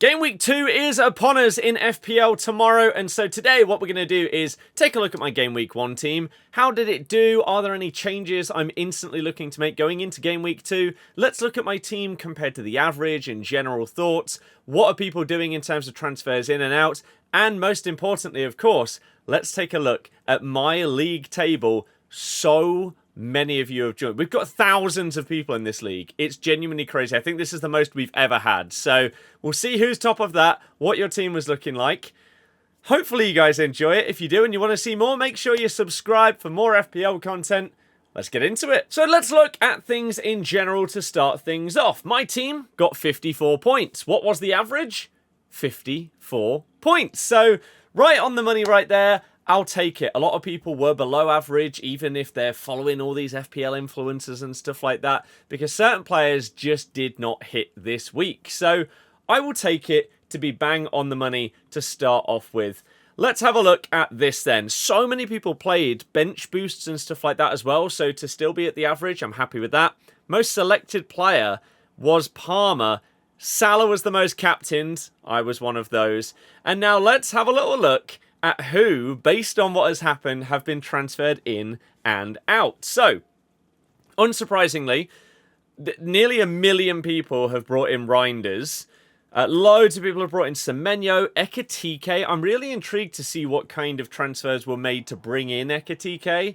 Game week 2 is upon us in FPL tomorrow, and so today what we're going to do is take a look at my game week 1 team. How did it do? Are there any changes I'm instantly looking to make going into game week 2? Let's look at my team compared to the average and general thoughts. What are people doing in terms of transfers in and out? And most importantly, of course, let's take a look at my league table. So many of you have joined. We've got thousands of people in this league. It's genuinely crazy. I think this is the most we've ever had. So we'll see who's top of that, what your team was looking like. Hopefully you guys enjoy it. If you do and you want to see more, make sure you subscribe for more FPL content. Let's get into it. So let's look at things in general to start things off. My team got 54 points. What was the average? 54 points. So right on the money right there. I'll take it. A lot of people were below average, even if they're following all these FPL influencers and stuff like that, because certain players just did not hit this week. So I will take it to be bang on the money to start off with. Let's have a look at this then. So many people played bench boosts and stuff like that as well, so to still be at the average, I'm happy with that. Most selected player was Palmer. Salah was the most captained. I was one of those. And now let's have a little look at who, based on what has happened, have been transferred in and out. So, unsurprisingly, nearly 1 million people have brought in Reinders. Loads of people have brought in Semenyo, Ekitike. I'm really intrigued to see what kind of transfers were made to bring in Ekitike.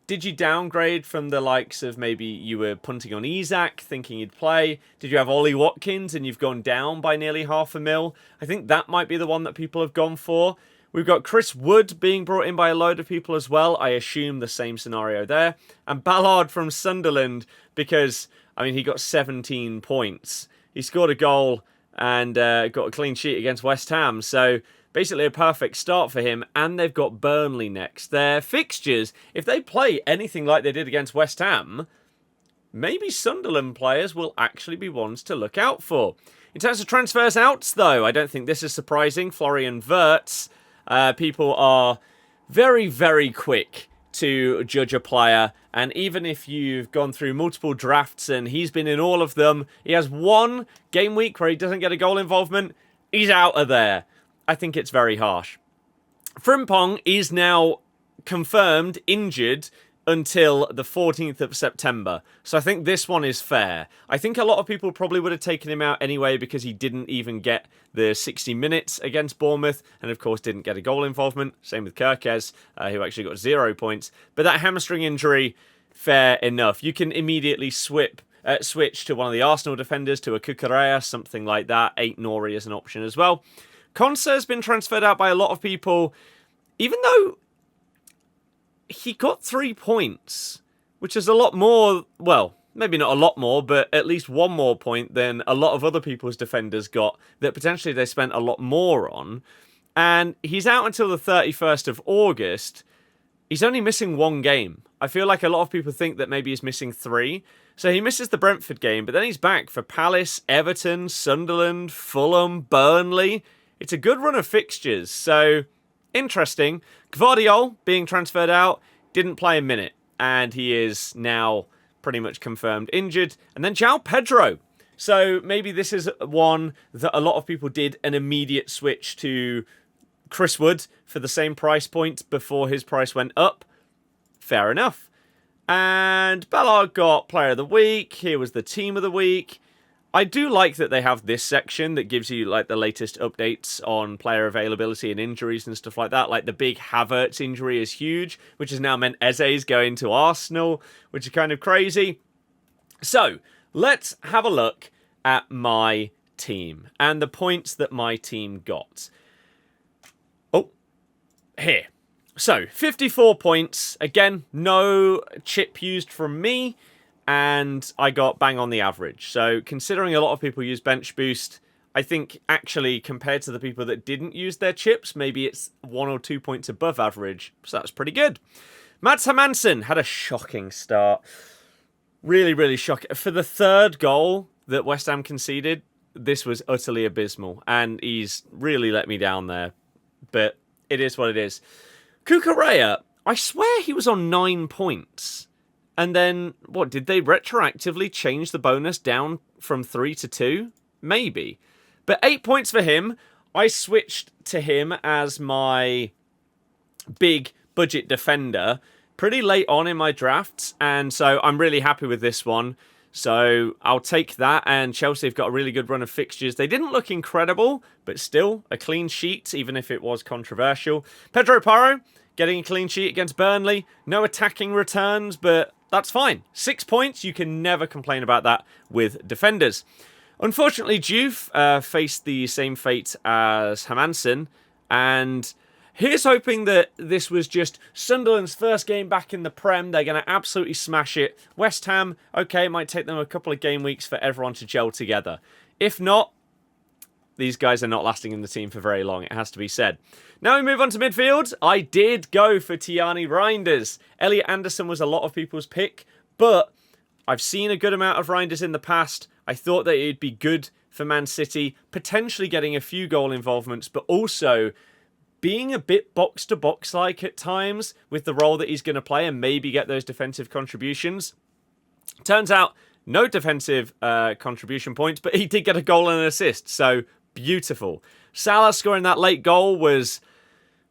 Did you downgrade from the likes of maybe you were punting on Isak, thinking he'd play? Did you have Ollie Watkins and you've gone down by nearly $500,000? I think that might be the one that people have gone for. We've got Chris Wood being brought in by a load of people as well. I assume the same scenario there. And Ballard from Sunderland because, I mean, he got 17 points. He scored a goal and got a clean sheet against West Ham. So basically a perfect start for him. And they've got Burnley next. Their fixtures, if they play anything like they did against West Ham, maybe Sunderland players will actually be ones to look out for. In terms of transfers out, though, I don't think this is surprising. Florian Wirtz. People are very, very quick to judge a player. And even if you've gone through multiple drafts and he's been in all of them, he has one game week where he doesn't get a goal involvement, he's out of there. I think it's very harsh. Frimpong is now confirmed injured until the 14th of September. So I think this one is fair. I think a lot of people probably would have taken him out anyway because he didn't even get the 60 minutes against Bournemouth and of course didn't get a goal involvement. Same with Kirkes, who actually got 0 points. But that hamstring injury, fair enough. You can immediately switch to one of the Arsenal defenders, to a Cucurella, something like that. Nori is an option as well. Konsa has been transferred out by a lot of people, even though he got 3 points, which is a lot more, well, maybe not a lot more, but at least one more point than a lot of other people's defenders got that potentially they spent a lot more on. And he's out until the 31st of August. He's only missing 1 game. I feel like a lot of people think that maybe he's missing 3. So he misses the Brentford game, but then he's back for Palace, Everton, Sunderland, Fulham, Burnley. It's a good run of fixtures, so interesting. Gvardiol being transferred out, didn't play a minute, and he is now pretty much confirmed injured. And then João Pedro. So maybe this is one that a lot of people did an immediate switch to Chris Wood for the same price point before his price went up. Fair enough. And Ballard got Player of the Week. Here was the Team of the Week. I do like that they have this section that gives you like the latest updates on player availability and injuries and stuff like that. Like the big Havertz injury is huge, which has now meant Eze's going to Arsenal, which is kind of crazy. So let's have a look at my team and the points that my team got. Oh, here. So 54 points. Again, no chip used from me. And I got bang on the average. So considering a lot of people use bench boost, I think actually compared to the people that didn't use their chips, maybe it's 1 or 2 points above average. So that's pretty good. Mats Hermansen had a shocking start. Really, really shocking. For the 3rd goal that West Ham conceded, this was utterly abysmal. And he's really let me down there. But it is what it is. Cucurella, I swear he was on 9 points. And then, what, did they retroactively change the bonus down from 3 to 2? Maybe. But 8 points for him. I switched to him as my big budget defender pretty late on in my drafts, and so I'm really happy with this one. So I'll take that, and Chelsea have got a really good run of fixtures. They didn't look incredible, but still a clean sheet, even if it was controversial. Pedro Porro getting a clean sheet against Burnley. No attacking returns, but that's fine. 6 points, you can never complain about that with defenders. Unfortunately, Juve faced the same fate as Hermansen, and here's hoping that this was just Sunderland's first game back in the Prem. They're going to absolutely smash it. West Ham, okay, it might take them a couple of game weeks for everyone to gel together. If not, these guys are not lasting in the team for very long, it has to be said. Now we move on to midfield. I did go for Tiani Reinders. Elliot Anderson was a lot of people's pick, but I've seen a good amount of Reinders in the past. I thought that it'd be good for Man City, potentially getting a few goal involvements, but also being a bit box-to-box like at times with the role that he's going to play and maybe get those defensive contributions. Turns out, no defensive contribution points, but he did get a goal and an assist, so beautiful. Salah scoring that late goal was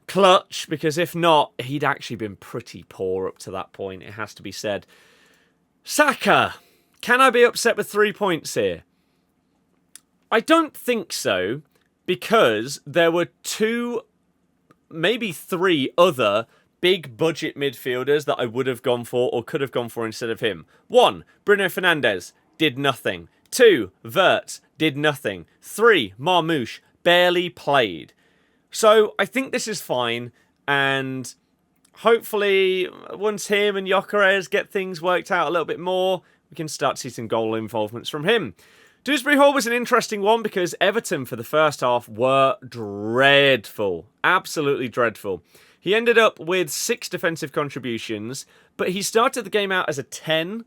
clutch, because if not, he'd actually been pretty poor up to that point, it has to be said. Saka, can I be upset with 3 points here? I don't think so, because there were two, maybe three other big budget midfielders that I would have gone for or could have gone for instead of him. 1, Bruno Fernandes, did nothing. 2, Wirtz, did nothing. 3, Marmoush, barely played. So I think this is fine, and hopefully once him and Gyökeres get things worked out a little bit more, we can start to see some goal involvements from him. Dewsbury Hall was an interesting one because Everton for the first half were dreadful. Absolutely dreadful. He ended up with 6 defensive contributions, but he started the game out as a 10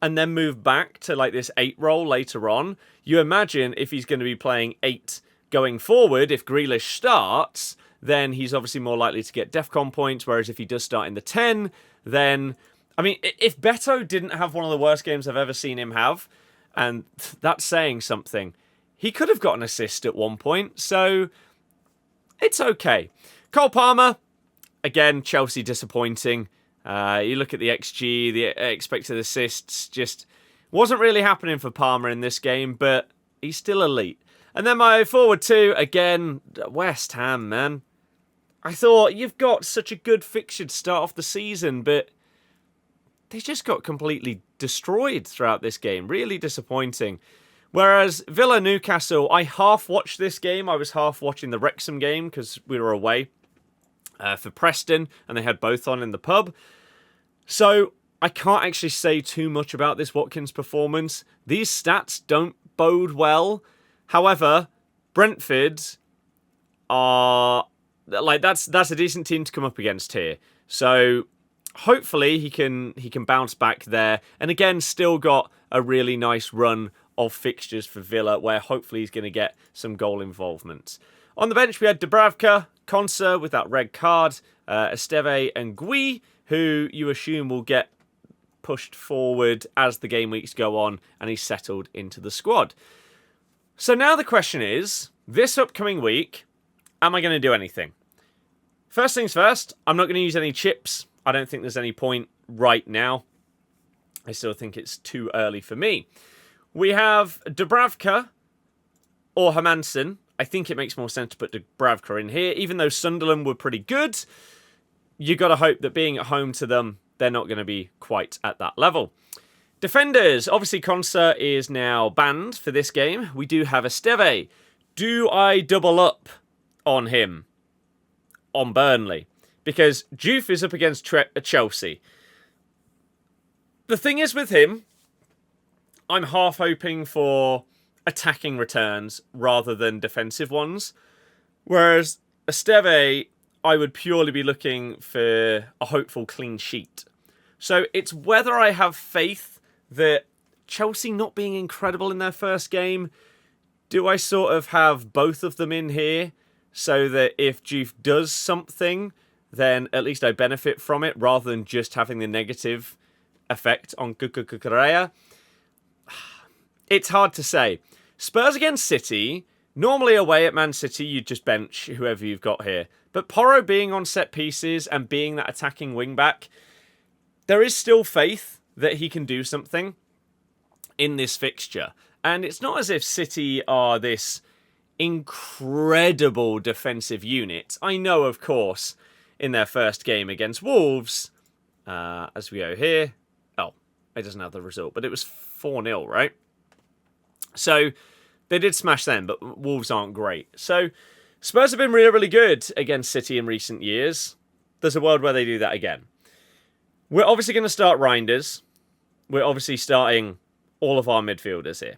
and then moved back to like this 8 role later on. You imagine if he's going to be playing 8 going forward, if Grealish starts, then he's obviously more likely to get DEFCON points, whereas if he does start in the 10, then, I mean, if Beto didn't have one of the worst games I've ever seen him have, and that's saying something, he could have got an assist at one point, so it's okay. Cole Palmer, again, Chelsea disappointing. You look at the XG, the expected assists, just wasn't really happening for Palmer in this game, but he's still elite. And then my forward 2, again, West Ham, man. I thought, you've got such a good fixture to start off the season, but they just got completely destroyed throughout this game. Really disappointing. Whereas Villa Newcastle, I half watched this game. I was half watching the Wrexham game because we were away for Preston, and they had both on in the pub. So I can't actually say too much about this Watkins performance. These stats don't bode well. However, Brentford are like that's a decent team to come up against here. So hopefully he can bounce back there. And again, still got a really nice run of fixtures for Villa where hopefully he's going to get some goal involvement. On the bench we had Dubravka, Konsa with that red card, Esteve and Gui, who you assume will get pushed forward as the game weeks go on and he's settled into the squad. So now the question is, this upcoming week, am I going to do anything? First things first, I'm not going to use any chips. I don't think there's any point right now. I still think it's too early for me. We have Dubravka or Hermansen. I think it makes more sense to put Dubravka in here. Even though Sunderland were pretty good, you got to hope that being at home to them, they're not going to be quite at that level. Defenders, obviously Konsa is now banned for this game. We do have Esteve. Do I double up on him? On Burnley? Because Juve is up against Chelsea. The thing is with him, I'm half hoping for attacking returns rather than defensive ones. Whereas Esteve, I would purely be looking for a hopeful clean sheet. So it's whether I have faith that Chelsea not being incredible in their first game, do I sort of have both of them in here so that if Juve does something, then at least I benefit from it rather than just having the negative effect on Kukukukurea? It's hard to say. Spurs against City, Normally away at Man City, you'd just bench whoever you've got here. But Porro being on set pieces and being that attacking wing-back, there is still faith that he can do something in this fixture. And it's not as if City are this incredible defensive unit. I know, of course, in their first game against Wolves, as we go here, oh, it doesn't have the result, but it was 4-0, right? So they did smash them, but Wolves aren't great. So Spurs have been really, really good against City in recent years. There's a world where they do that again. We're obviously going to start Reinders. We're obviously starting all of our midfielders here.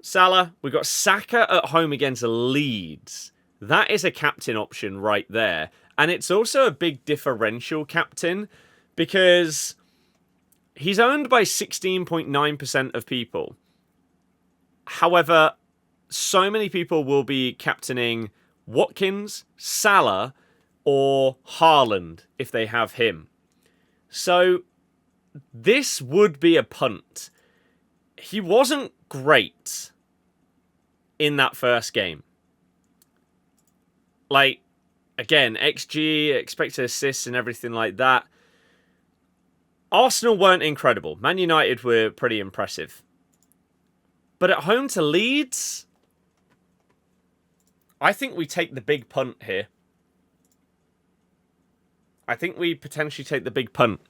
Salah, we've got Saka at home against Leeds. That is a captain option right there. And it's also a big differential captain because he's owned by 16.9% of people. However, so many people will be captaining Watkins, Salah, or Haaland if they have him. So this would be a punt. He wasn't great in that first game. Like, again, XG, expected assists and everything like that. Arsenal weren't incredible. Man United were pretty impressive. But at home to Leeds, I think we take the big punt here. I think we potentially take the big punt.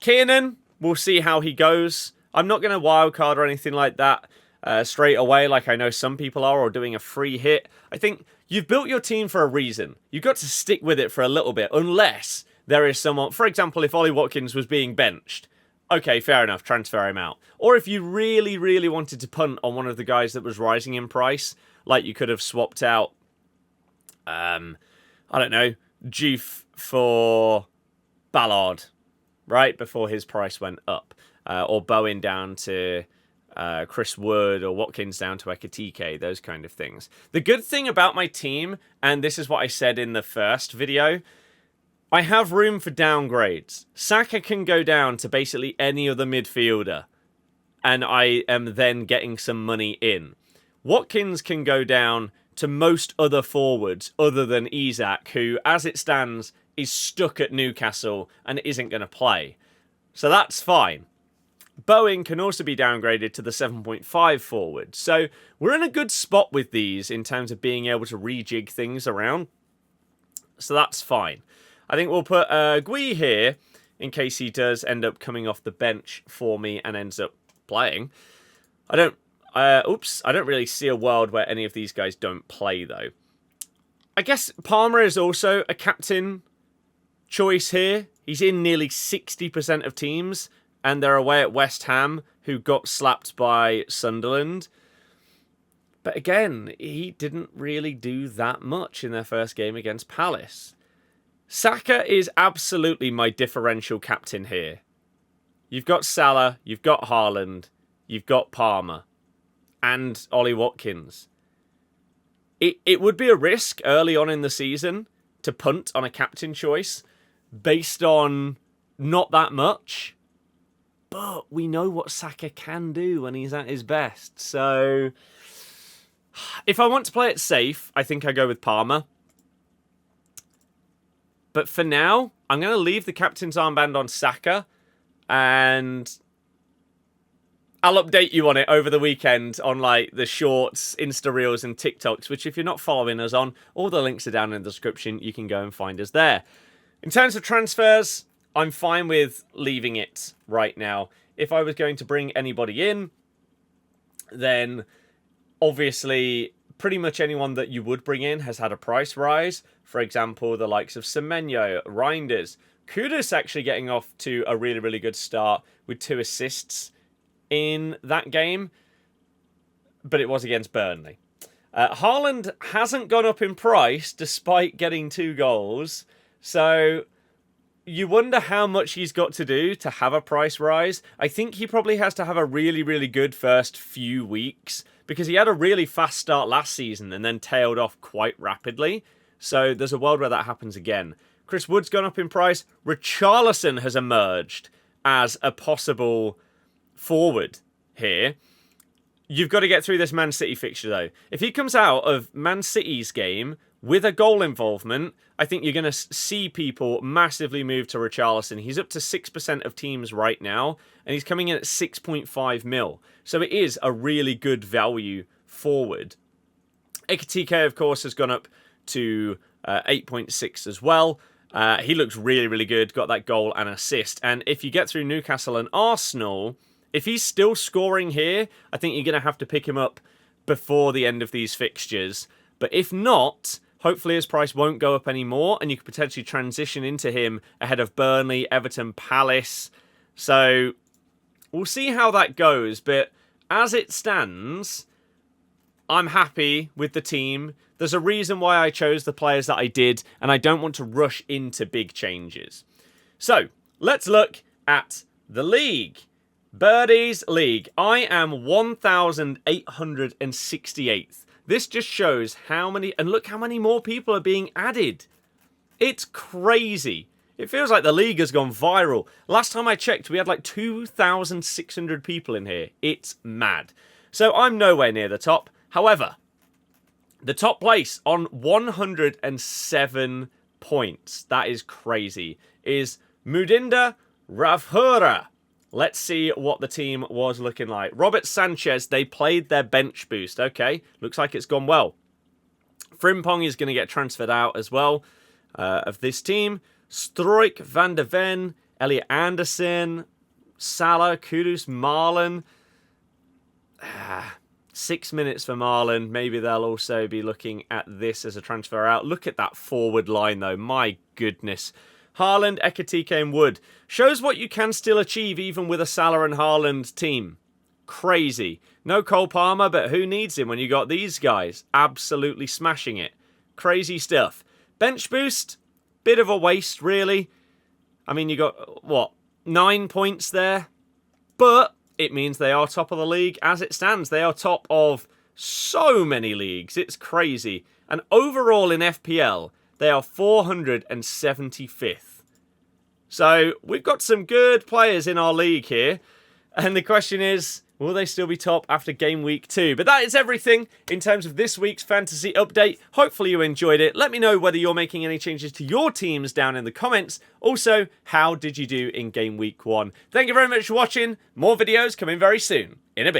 Kiernan, we'll see how he goes. I'm not going to wildcard or anything like that straight away like I know some people are, or doing a free hit. I think you've built your team for a reason. You've got to stick with it for a little bit, unless there is someone... For example, if Ollie Watkins was being benched, okay, fair enough, transfer him out. Or if you really, really wanted to punt on one of the guys that was rising in price, like you could have swapped out, I don't know, Juve for Ballard, right, before his price went up. Or Bowen down to Chris Wood, or Watkins down to Ekitike, those kind of things. The good thing about my team, and this is what I said in the first video, I have room for downgrades. Saka can go down to basically any other midfielder, and I am then getting some money in. Watkins can go down to most other forwards other than Isak, who, as it stands, is stuck at Newcastle and isn't going to play. So that's fine. Bowen can also be downgraded to the 7.5 forward. So we're in a good spot with these in terms of being able to rejig things around. So that's fine. I think we'll put Gui here in case he does end up coming off the bench for me and ends up playing. I don't really see a world where any of these guys don't play, though. I guess Palmer is also a captain choice here. He's in nearly 60% of teams, and they're away at West Ham, who got slapped by Sunderland. But again, he didn't really do that much in their first game against Palace. Saka is absolutely my differential captain here. You've got Salah, you've got Haaland, you've got Palmer, and Ollie Watkins. It would be a risk early on in the season to punt on a captain choice based on not that much. But we know what Saka can do when he's at his best. So if I want to play it safe, I think I go with Palmer. But for now, I'm going to leave the captain's armband on Saka, and I'll update you on it over the weekend on like the shorts, Insta Reels and TikToks, which if you're not following us on, all the links are down in the description. You can go and find us there. In terms of transfers, I'm fine with leaving it right now. If I was going to bring anybody in, then obviously pretty much anyone that you would bring in has had a price rise. For example, the likes of Semenyo, Reinders. Kudus actually getting off to a really, really good start with 2 assists in that game, but it was against Burnley. Haaland hasn't gone up in price despite getting 2 goals, so you wonder how much he's got to do to have a price rise. I think he probably has to have a really, really good first few weeks, because he had a really fast start last season and then tailed off quite rapidly. So there's a world where that happens again. Chris Wood's gone up in price. Richarlison has emerged as a possible forward here. You've got to get through this Man City fixture, though. If he comes out of Man City's game with a goal involvement, I think you're going to see people massively move to Richarlison. He's up to 6% of teams right now, and he's coming in at 6.5 mil. So it is a really good value forward. Ekitike, of course, has gone up to 8.6 as well. He looks really, really good. Got that goal and assist. And if you get through Newcastle and Arsenal, if he's still scoring here, I think you're going to have to pick him up before the end of these fixtures. But if not, hopefully his price won't go up anymore, and you could potentially transition into him ahead of Burnley, Everton, Palace. So we'll see how that goes. But as it stands, I'm happy with the team. There's a reason why I chose the players that I did, and I don't want to rush into big changes. So let's look at the league. Birdie's league. I am 1,868th. This just shows how many, and look how many more people are being added. It's crazy. It feels like the league has gone viral. Last time I checked, we had like 2,600 people in here. It's mad. So I'm nowhere near the top. However, the top place on 107 points, that is crazy, is Mudinda Ravhura. Let's see what the team was looking like. Robert Sanchez, they played their bench boost. Okay, looks like it's gone well. Frimpong is going to get transferred out as well of this team. Struik, Van de Ven, Elliot Anderson, Salah, Kudus, Marlon. 6 minutes for Marlon. Maybe they'll also be looking at this as a transfer out. Look at that forward line, though. My goodness. Haaland, Ekitike and Wood. Shows what you can still achieve even with a Salah and Haaland team. Crazy. No Cole Palmer, but who needs him when you got these guys? Absolutely smashing it. Crazy stuff. Bench boost. Bit of a waste, really. I mean, you got, what, 9 points there? But it means they are top of the league. As it stands, they are top of so many leagues. It's crazy. And overall in FPL, they are 475th. So we've got some good players in our league here. And the question is, will they still be top after game week 2? But that is everything in terms of this week's fantasy update. Hopefully you enjoyed it. Let me know whether you're making any changes to your teams down in the comments. Also, how did you do in game week 1? Thank you very much for watching. More videos coming very soon. In a bit.